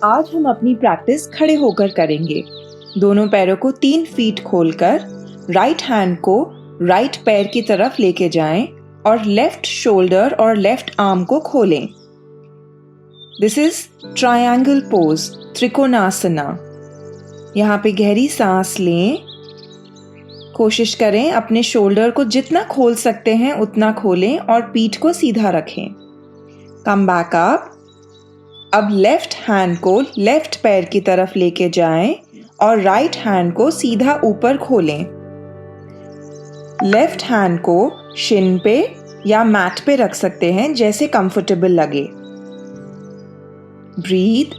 आज हम अपनी प्रैक्टिस खड़े होकर करेंगे। दोनों पैरों को 3 फीट खोलकर राइट हैंड को राइट पैर की तरफ लेके जाएं और लेफ्ट शोल्डर और लेफ्ट आर्म को खोलें। This is triangle pose, Trikonasana. यहाँ पे गहरी सांस लें। कोशिश करें अपने शोल्डर को जितना खोल सकते हैं उतना खोलें और पीठ को सीधा रखें। Come back up. अब लेफ्ट हैंड को लेफ्ट पैर की तरफ लेके जाएं और राइट हैंड को सीधा ऊपर खोलें। लेफ्ट हैंड को शिन पे या मैट पे रख सकते हैं, जैसे कंफर्टेबल लगे। ब्रीथ।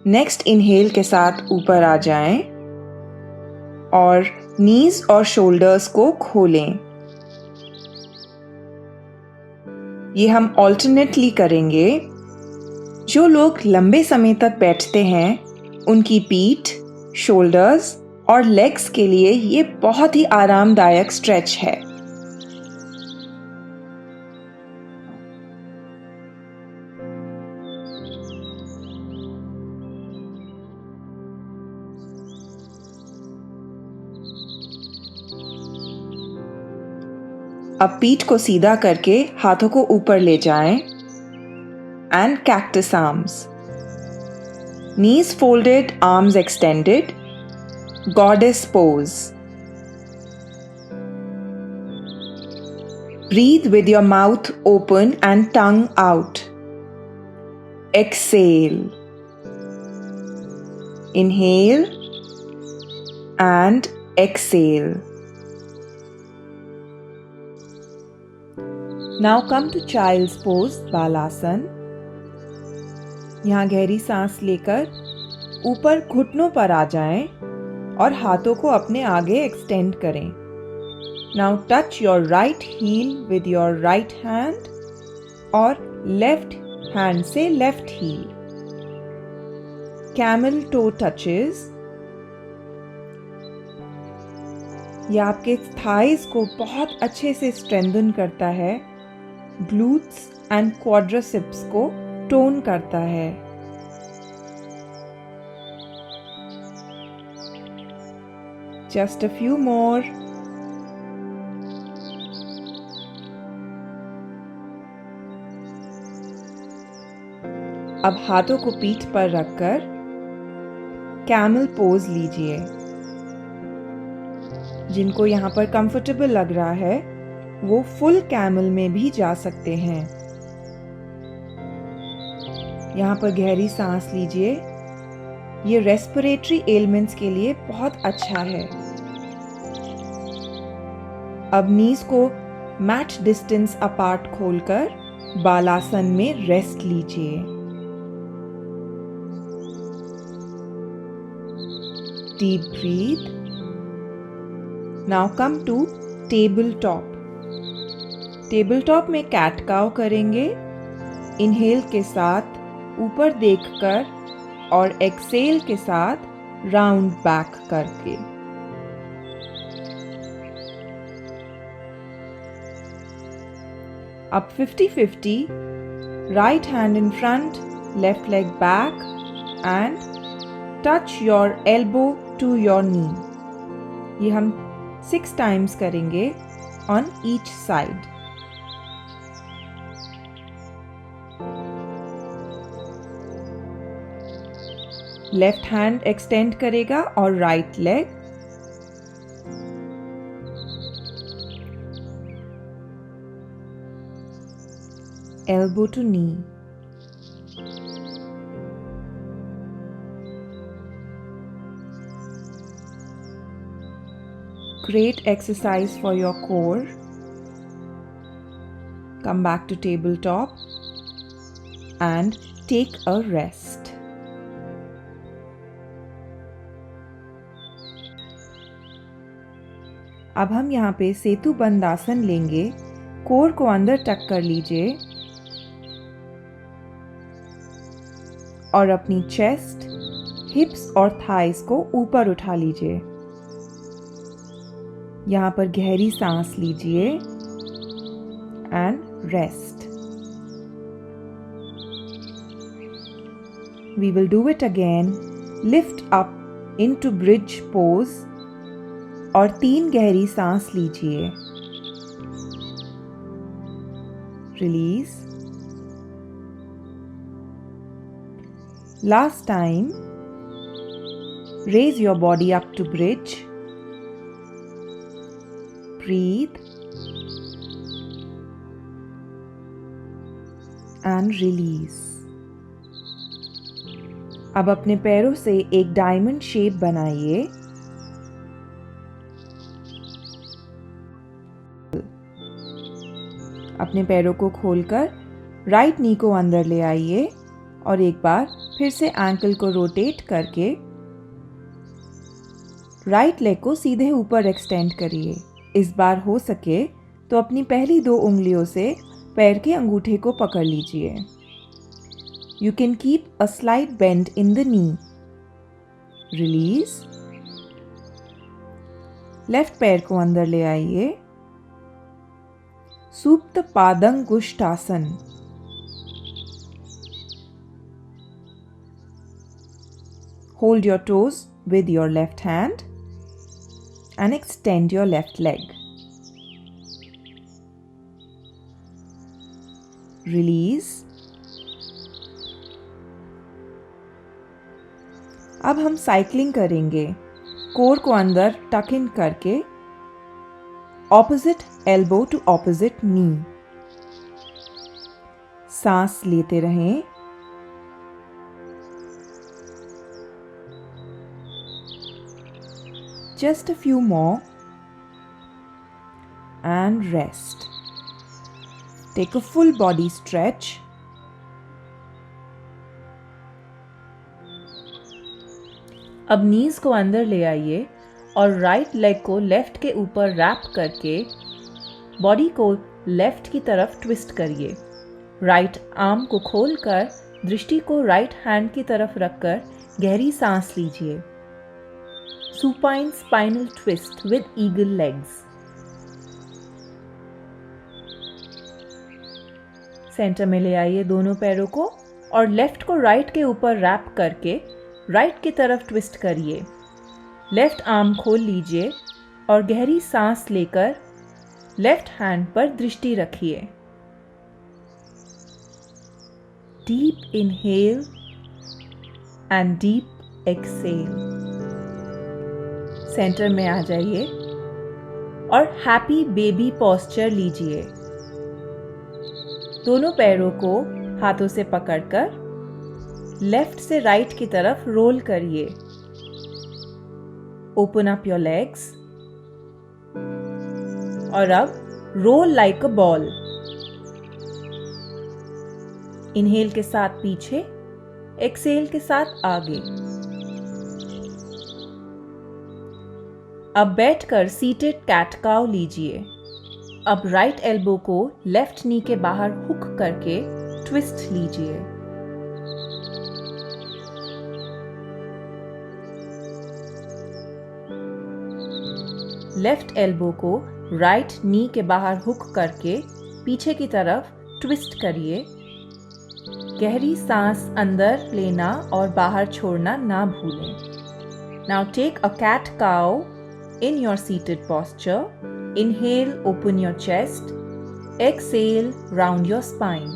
नेक्स्ट इनहेल के साथ ऊपर आ जाएं और नीज और शोल्डर्स को खोलें। ये हम ऑल्टरनेटली करेंगे। जो लोग लंबे समय तक बैठते हैं उनकी पीठ, शोल्डर्स और लेग्स के लिए ये बहुत ही आरामदायक स्ट्रेच है। अब पीठ को सीधा करके हाथों को ऊपर ले जाएं and cactus arms. Knees folded, arms extended. Goddess pose. Breathe with your mouth open and tongue out. Exhale. Inhale and exhale. Now come to child's pose, Balasana. यहाँ गहरी सांस लेकर ऊपर घुटनों पर आ जाएं और हाथों को अपने आगे एक्सटेंड करें। Now touch your right heel with your right hand और लेफ्ट हैंड से left heel. Camel toe touches. यह आपके थाइज को बहुत अच्छे से स्ट्रेंथन करता है, ग्लूट्स एंड क्वाड्रिसेप्स को टोन करता है। Just a few more. अब हाथों को पीठ पर रखकर कैमल पोज लीजिए। जिनको यहाँ पर कंफर्टेबल लग रहा है वो फुल कैमल में भी जा सकते हैं। यहाँ पर गहरी सांस लीजिए। ये रेस्पिरेटरी एलिमेंट्स के लिए बहुत अच्छा है। अब नीज को मैट डिस्टेंस अपार्ट खोलकर बालासन में रेस्ट लीजिए। Deep breath. Now come to table top. Table top में कैट काउ करेंगे। इनहेल के साथ ऊपर देखकर और एक्सेल के साथ राउंड बैक करके। अब 50-50, right hand in front, left leg back and touch your elbow to your knee. ये हम 6 टाइम्स करेंगे on each side. Left hand extend करेगा और right leg. Elbow to knee. Great exercise for your core. Come back to tabletop and take a rest. अब हम यहाँ पे सेतु बंदासन लेंगे। कोर को अंदर टक कर लीजिए और अपनी चेस्ट, हिप्स और थाइस को ऊपर उठा लीजिए। यहाँ पर गहरी सांस लीजिए and rest. We will do it again. Lift up into bridge pose और 3 गहरी सांस लीजिए. Release. Last time. Raise your body up to bridge. Breathe. And release. अब अपने पैरों से एक डायमंड शेप बनाइए. अपने पैरों को खोलकर राइट नी को अंदर ले आइए और एक बार फिर से एंकल को रोटेट करके राइट लेग को सीधे ऊपर एक्सटेंड करिए. इस बार हो सके तो अपनी पहली 2 उंगलियों से पैर के अंगूठे को पकड़ लीजिए. You can keep a slight bend in the knee. Release. Left पैर को अंदर ले आइए. सुप्त पादंगुष्ठासन. Hold your toes with your left hand and extend your left leg. Release. अब हम साइक्लिंग करेंगे. कोर को अंदर टक इन करके ऑपोजिट एल्बो टू ऑपोजिट नी. सांस लेते रहें. Just a few more and rest. Take a full body stretch. अब नीज को अंदर ले आइए और राइट लेग को लेफ्ट के ऊपर रैप करके बॉडी को लेफ्ट की तरफ ट्विस्ट करिए. राइट आर्म को खोलकर दृष्टि को राइट हैंड की तरफ रखकर गहरी सांस लीजिए. Supine spinal twist with eagle legs. Centre में ले आइए दोनों पैरों को और लेफ्ट को राइट के ऊपर रैप करके राइट की तरफ ट्विस्ट करिए. लेफ्ट आर्म खोल लीजिए और गहरी सांस लेकर लेफ्ट हैंड पर दृष्टि रखिए. Deep inhale and deep exhale. Centre में आ जाइए और हैप्पी बेबी पोस्चर लीजिए. दोनों पैरों को हाथों से पकड़कर लेफ्ट से राइट की तरफ रोल करिए. ओपन अप योर लेग्स और अब roll like a ball. Inhale के साथ पीछे, एक्सहेल के साथ आगे. अब बैठकर सीटेड कैट काउ लीजिए. अब राइट एल्बो को लेफ्ट नी के बाहर हुक करके ट्विस्ट लीजिए. लेफ्ट एल्बो को राइट नी के बाहर हुक करके पीछे की तरफ ट्विस्ट करिए. गहरी सांस अंदर लेना और बाहर छोड़ना ना भूलें. Now take a cat cow in your seated posture. Inhale, open your chest. Exhale, round your spine.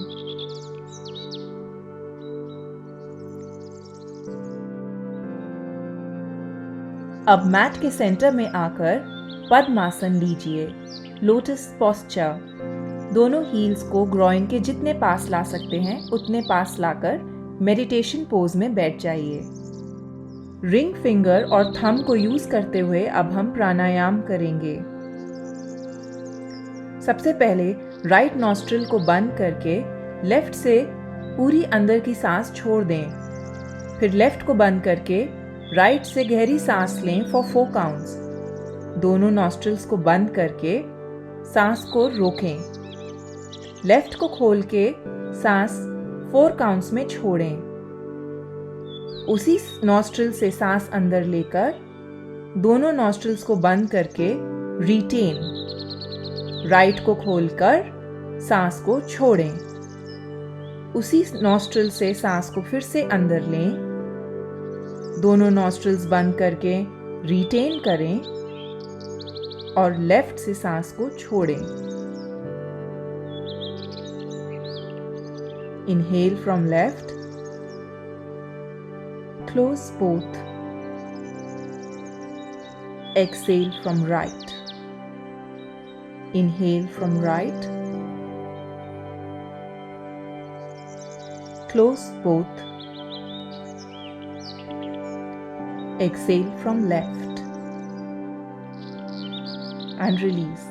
अब मैट के सेंटर में आकर पद्मासन लीजिए. Lotus posture. दोनों हील्स को ग्रॉइन के जितने पास ला सकते हैं उतने पास लाकर मेडिटेशन पोज में बैठ जाइए. रिंग फिंगर और थंब को यूज करते हुए अब हम प्राणायाम करेंगे. सबसे पहले राइट नॉस्ट्रिल को बंद करके लेफ्ट से पूरी अंदर की सांस छोड़ दें. फिर लेफ्ट को बंद करके राइट से गहरी सांस लें फॉर 4 काउंट्स. दोनों नॉस्ट्रिल्स को बंद करके सांस को रोकें. लेफ्ट को खोल के सांस 4 काउंट्स में छोड़ें. उसी नॉस्ट्रिल से सांस अंदर लेकर दोनों नॉस्ट्रिल्स को बंद करके रिटेन. राइट को खोलकर सांस को छोड़ें. उसी नॉस्ट्रिल से सांस को फिर से अंदर लें, दोनों नॉस्ट्रिल्स बंद करके रिटेन करें और लेफ्ट से सांस को छोड़ें। Inhale from left, close both, exhale from right, inhale from right, close both, exhale from left and release.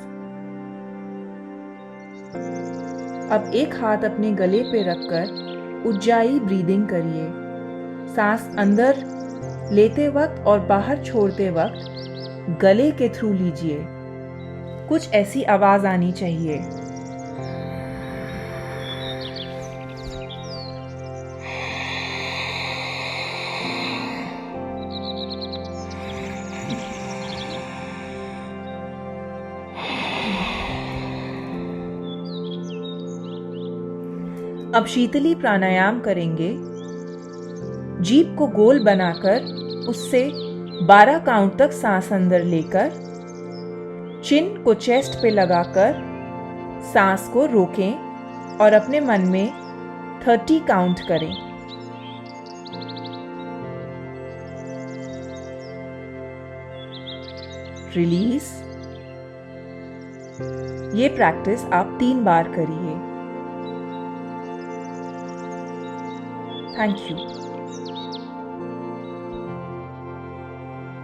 अब एक हाथ अपने गले पे रखकर उज्जाई ब्रीदिंग करिए। सांस अंदर लेते वक्त और बाहर छोड़ते वक्त गले के थ्रू लीजिए। कुछ ऐसी आवाज आनी चाहिए। अब शीतली प्राणायाम करेंगे। जीभ को गोल बनाकर उससे 12 काउंट तक सांस अंदर लेकर चिन को चेस्ट पे लगाकर सांस को रोकें और अपने मन में 30 काउंट करें। रिलीज। ये प्रैक्टिस आप 3 बार करिए। Thank you.